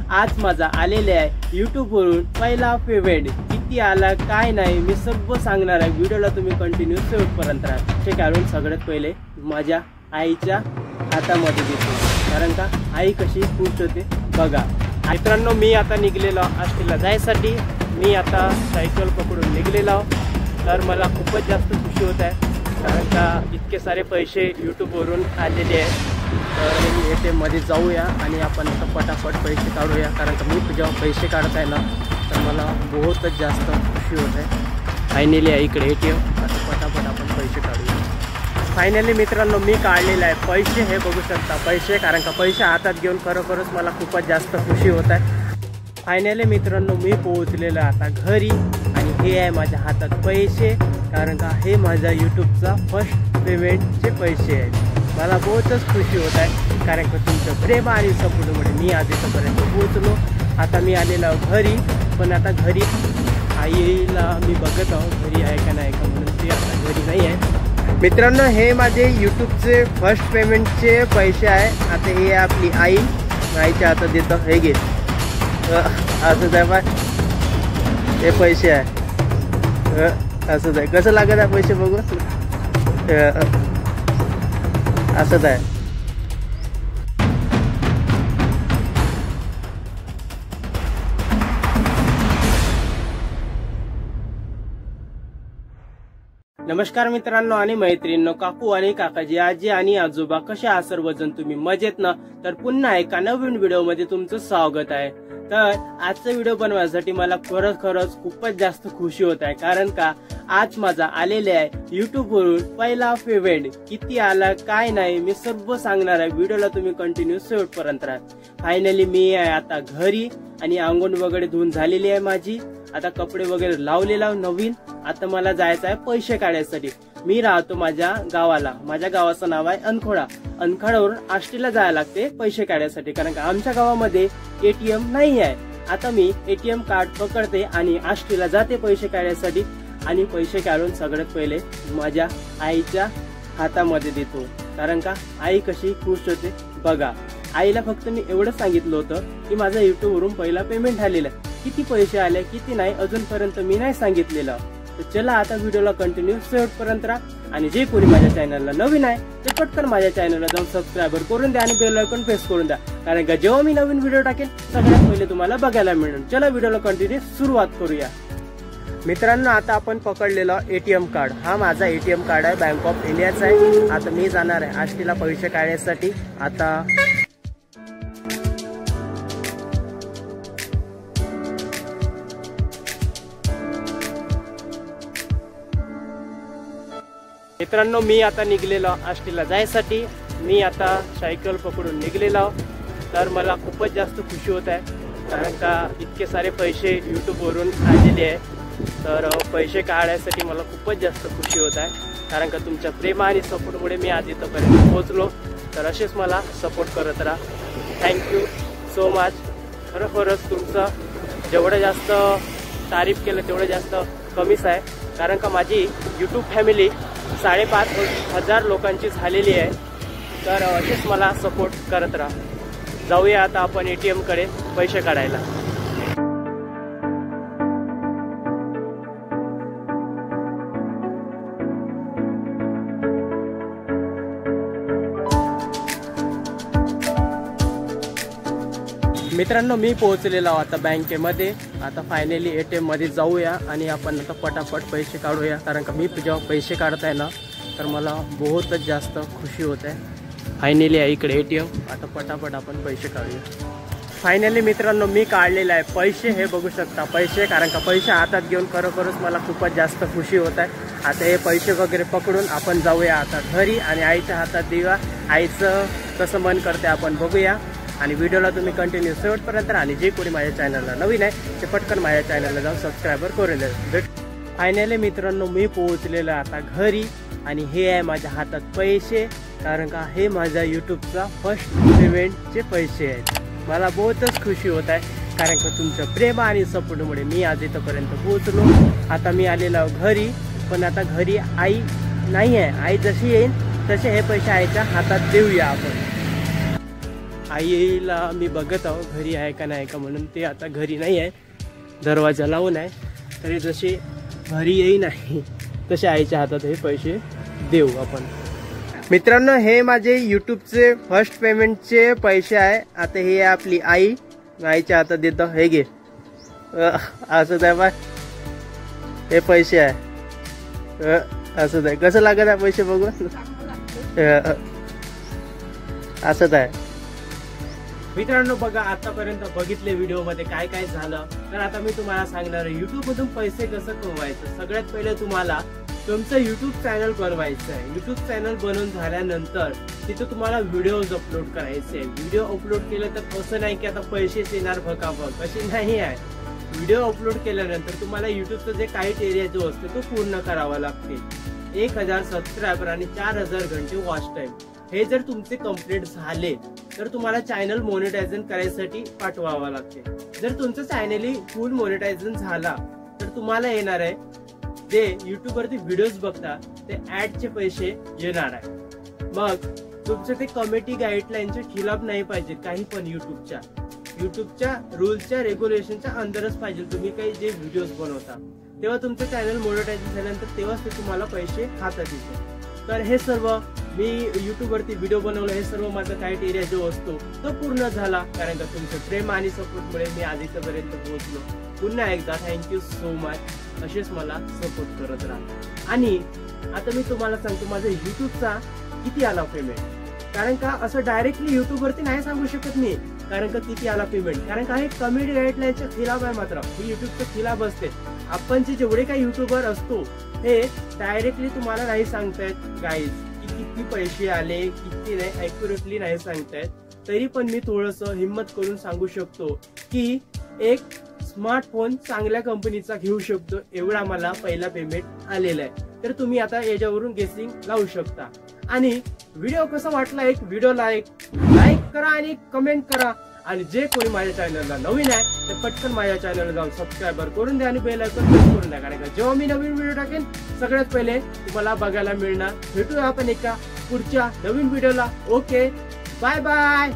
आज माझा आलेले आहे यूट्यूबवरून पहिला पेमेंट किती आला काय नाही मी सर्व सांगणार आहे। व्हिडिओला तुम्ही कंटिन्यू शेवटपर्यंत राहा। ते कारण सगळ्यात पहिले माझ्या आईच्या हातामध्ये देतो, कारण का आई कशी खुश होते बघा। मित्रांनो मी आता निघलेलो आष्टीला जायसाठी। मी आता सायकल पकडून निघलेलो, तर मला खूपच जास्त खुशी होत आहे, कारण का इतके सारे पैसे यूट्यूबवरून आलेले आहेत। तर मी ATM मध्ये जाऊया आणि आपण आता पटापट पैसे काढूया, कारण का मी जेव्हा पैसे काढताय ना तर मला बहुतच जास्त खुशी होत आहे। फायनली आहे इकडे ATM, आता पटापट आपण पैसे काढूया। फायनली मित्रांनो मी काढलेले आहे पैसे, हे बघू शकता पैसे, कारण का पैसे हातात घेऊन खरोखरच मला खूपच जास्त खुशी होत आहे। फायनली मित्रांनो मी पोहोचलेलो आता घरी आणि हे आहे माझ्या हातात पैसे, कारण का हे माझ्या यूट्यूबचा फर्स्ट पेमेंटचे पैसे आहेत। मला बहुतच खुशी होत आहे, कारण का तुमचं प्रेम आणि सपोर्टमुळे मी आज इथपर्यंत पोहोचलो। आता मी आलेलो घरी, पण आता घरी आईला मी बघत आहो घरी आहे का नाही का, म्हणून ती आता घरी नाही आहे। मित्रांनो हे माझे यूट्यूबचे फर्स्ट पेमेंटचे पैसे आहे। आता हे आपली आईच्या हातात देतो, हे घे असंच आहे बा, हे पैसे आहे असंच आहे। कसं लागत आहे पैसे बघू, असंच आहे। नमस्कार मित्रांनो आणि मैत्रिणींनो, काकू आणि काकाजी, आजी आणि आजोबा, कशा आहात सर्वजण? तुम्ही मजेत ना? तर पुन्हा एका नवीन व्हिडिओ मध्ये तुमचं स्वागत आहे। तर आजचा व्हिडिओ बनवण्यासाठी मला खरंच खूपच जास्त खुशी होत आहे, कारण का आज माझा आलेले आहे यूट्यूबवरून पहिला पेमेंट किती आला काय नाही मी सर्व सांगणार आहे। व्हिडिओला तुम्ही कंटिन्यू शेवटपर्यंत राहा। फायनली मी आहे आता घरी आणि अंगण वगैरे धुवून झालेली आहे माझी, आता कपडे वगैरे लावलेला नवीन। आता मला जायचं आहे पैसे काढण्यासाठी। मी राहतो माझ्या गावाला, माझ्या गावाचं नाव आहे अनखोडा। अनखोडावरून आष्टीला जायला लागते पैसे काढण्यासाठी, कारण का आमच्या गावामध्ये ATM नाही आहे। आता मी ATM कार्ड पकडते आणि आष्टीला जाते पैसे काढण्यासाठी, आणि पैसे काढून सगळ्यात पहिले माझ्या आईच्या हातामध्ये देतो, कारण का आई कशी खुश होते बघा। आईला फक्त मी एवढंच सांगितलं होतं की माझा यूट्यूबवरून पहिला पेमेंट आलेला आहे, किती पैसे आले किती नाही अजूनपर्यंत मी नाही सांगितलेलं। तर चला आता व्हिडिओला कंटिन्यू शेवटपर्यंत राहा, आणि जे कोणी माझ्या चॅनलला नवीन आहे ते पटकन माझ्या चॅनलला जाऊन सबस्क्राईबर करून द्या आणि बेल आयकॉन प्रेस करून द्या, कारण का जेव्हा मी नवीन व्हिडिओ टाकेल सगळ्यात पहिले तुम्हाला बघायला मिळेल। चला व्हिडिओला कंटिन्यू सुरुवात करूया। मित्रांनो आता आपण पकडलेला ATM कार्ड, हा माझा ATM कार्ड आहे, बँक ऑफ इंडियाचा आहे। आता मी जाणार आहे आष्टीला पैसे काढण्यासाठी। आता मित्रांनो मी आता निघलेलो आष्टीला जायसाठी। मी आता सायकल पकडून निघलेलो, तर मला खूपच जास्त खुशी होत आहे, कारण का इतके सारे पैसे यूट्यूबवरून आलेले आहे। तर पैसे काढण्यासाठी मला खूपच जास्त खुशी होत आहे, कारण का तुमच्या प्रेम आणि सपोर्टमुळे मी आज इथपर्यंत पोहोचलो। तर असेच मला सपोर्ट करत राहा। Thank you so much. खरोखरच तुमचं जेवढं जास्त तारीफ केलं तेवढं जास्त कमीच आहे, कारण का माझी यूट्यूब फॅमिली 5,500 लोकांची झालेली आहे। तर असेच मला सपोर्ट करत राहा। जाऊया आता आपण ATM कडे पैसे काढायला। मित्रांनो मी पोहोचलेलो आता बँकेमध्ये। आता फायनली ATM मध्ये जाऊया आणि आपण आता पटापट पैसे काढूया, कारण का मी जेव्हा पैसे काढताय ना तर मला बहुतच जास्त खुशी होत आहे। फायनली आहे इकडे ATM, आता पटापट आपण पैसे काढूया। फायनली मित्रांनो मी काढलेले आहे पैसे, हे बघू शकता पैसे, कारण का पैसे हातात घेऊन खरोखरच मला खूपच जास्त खुशी होत आहे। आता हे पैसे वगैरे पकडून आपण जाऊया आता घरी आणि आईच्या हातात देऊया। आईचं कसं मन करते आपण बघूया, आणि व्हिडिओला तुम्ही कंटिन्यू शेवटपर्यंत राहा, आणि जे कोणी माझ्या चॅनलला नवीन आहे ते पटकन माझ्या चॅनलला जाऊन सबस्क्राईबर करून द्या। फायनली मित्रांनो मी पोहोचलेलो आता घरी आणि हे आहे माझ्या हातात पैसे, कारण का हे माझ्या यूट्यूबचा फर्स्ट पेमेंटचे पैसे आहेत। मला बहुतच खुशी होत आहे, कारण का तुमचं प्रेम आणि सपोर्टमुळे मी आज इथपर्यंत पोहोचलो। आता मी आलेलो घरी, पण आता घरी आई नाही आहे। आई जशी येईल तसे हे पैसे आईच्या हातात देऊया आपण। आईला मी बघत आहो घरी आहे का नाही का म्हणून. ते आता घरी नाही आहे, दरवाजा लावून आहे. तरी जसे घरी येई नाही तसे आईच्या हातात हे पैसे देऊ आपण. मित्रांनो, हे माझे यूट्यूबचे फर्स्ट पेमेंटचे पैसे आहे. आता हे आपली आईच्या हातात देतो. हे घे, असं आहे बा, हे पैसे आहे. असंच आहे. कसं लागत आहे पैसे बघून? असंच आहे. मित्रांनो बघा, आतापर्यंत बघितले व्हिडिओमध्ये काय काय झालं. तर आता मी तुम्हाला सांगणार आहे युट्यूब मधून पैसे कसं कमवायचं. सगळ्यात पहिले तुम्हाला तुमचं युट्यूब चॅनल बनवायचं आहे. युट्यूब चॅनल बनवून झाल्यानंतर तिथं तुम्हाला व्हिडिओज अपलोड करायचे. व्हिडिओ अपलोड केले तर असं नाही की आता पैसेच येणार भकाभक, अशी नाही आहे. व्हिडिओ अपलोड केल्यानंतर तुम्हाला युट्यूबचं जे क्रायटेरिया जो असतो तो पूर्ण करावा लागते. 1000 सबस्क्रायबर आणि 4000 घंटे वॉच टाइम हे जर तुमचे कंप्लीट झाले तर तुम्हाला चॅनल मोनेटायझेशन करायसाठी पाठवावा लागते. जर तुमचं चॅनल फुल मोनेटायझेशन झाला तर तुम्हाला येणार आहे जे युट्यूब वरती व्हिडिओज बघता ते ऍडचे पैसे येणार आहे. मग तुमचे ते कमिटी गाईडलाईनचे खिलाफ नाही पाहिजे. काही पण युट्यूबच्या रूल्सच्या रेग्युलेशनच्या अंदरच पाहिजे तुम्ही काही जे व्हिडिओज बनवता. तेव्हा तुमचं चॅनल मोनेटायझेशन झाल्यानंतर तेव्हाच ते तुम्हाला पैसे हातात येते. तर हे सर्व मी युट्यूब वरती व्हिडिओ बनवलं, हे सर्व माझा क्रायटेरिया जो असतो तो पूर्ण झाला. कारण का तुमचं प्रेम आणि सपोर्टमुळे मी आज इथपर्यंत पोहोचलो. पुन्हा एकदा थँक्यू सो मच. असेच मला सपोर्ट करत राहा. आणि आता मी तुम्हाला सांगतो माझा युट्यूबचा किती आला पेमेंट. कारण का असं डायरेक्टली युट्यूब वरती नाही सांगू शकत मी. कारण का किती आला पेमेंट, कारण का हे कमेंट गाईडलाईनच्या खिलाफ आहे. मात्र ही युट्यूबच्या खिलाफ असते. आपण जे जेवढे काही युट्यूबर असतो हे डायरेक्टली तुम्हाला नाही सांगतायत गाईज की किती पैसे आले किती नाही, ऍक्युरेटली नाही सांगतायत. तरी पण मी थोडस हिम्मत करून सांगू शकतो की एक स्मार्टफोन चांगल्या कंपनीचा घेऊ शकतो एवढा मला पहिला पेमेंट आलेला आहे. तर तुम्ही आता याच्यावरून गेसिंग लावू शकता. आणि व्हिडिओ कसा वाटला एक व्हिडिओला एक लाईक करा आणि कमेंट करा. आणि जे कोणी माझ्या चॅनलला नवीन आहे ते पटकन माझ्या चॅनलला जाऊन सबस्क्राईबर करून द्या आणि बेल आयकॉन प्रेस करून द्या. कारण का जेव्हा मी नवीन व्हिडिओ टाकेन सगळ्यात पहिले तुम्हाला बघायला मिळणार. भेटूया आपण एका पुढच्या नवीन व्हिडिओला. Okay, bye bye.